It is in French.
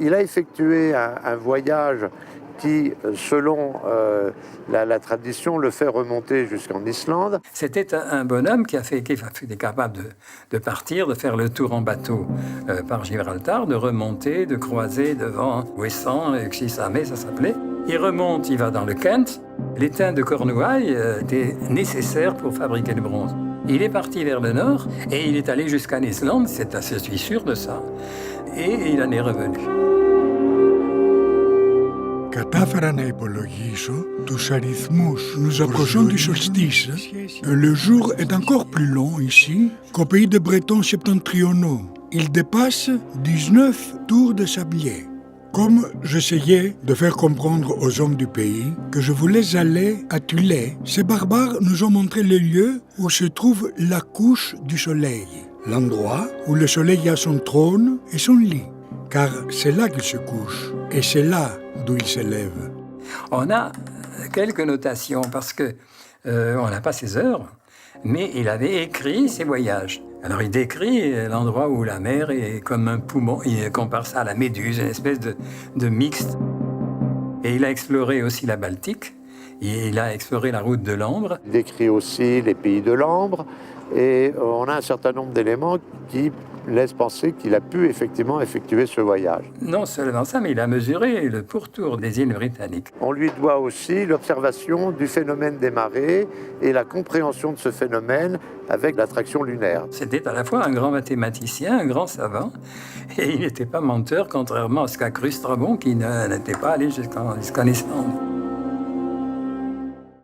Il a effectué un voyage qui, selon la tradition, le fait remonter jusqu'en Islande. C'était un bonhomme qui était capable de partir, de faire le tour en bateau par Gibraltar, de remonter, de croiser devant Ouessant, Uxie-Samé, ça s'appelait. Il remonte, il va dans le Kent. L'étain de Cornouailles était nécessaire pour fabriquer le bronze. Il est parti vers le nord et il est allé jusqu'en Islande, je suis sûr de ça. Et il en est revenu. Κατάφερα να υπολογίσω τους αριθμούς. Nous approchons du solstice. Le jour est encore plus long ici qu'au pays des Bretons septentrionaux. Il dépasse 19 tours de sablier. Comme j'essayais de faire comprendre aux hommes du pays que je voulais aller à Tulé, ces barbares nous ont montré les lieux où se trouve la couche du soleil, l'endroit où le soleil a son trône et son lit, car c'est là qu'il se couche et c'est là d'où il s'élève. On a quelques notations parce que on n'a pas ses heures, mais il avait écrit ses voyages. Alors il décrit l'endroit où la mer est comme un poumon, il compare ça à la Méduse, une espèce de mixte. Et il a exploré aussi la Baltique, et il a exploré la route de l'Ambre. Il décrit aussi les pays de l'Ambre, et on a un certain nombre d'éléments qui laissent penser qu'il a pu effectivement effectuer ce voyage. Non seulement ça, mais il a mesuré le pourtour des îles britanniques. On lui doit aussi l'observation du phénomène des marées et la compréhension de ce phénomène avec l'attraction lunaire. C'était à la fois un grand mathématicien, un grand savant, et il n'était pas menteur, contrairement à ce qu'a cru Strabon, qui n'était pas allé jusqu'en Islande.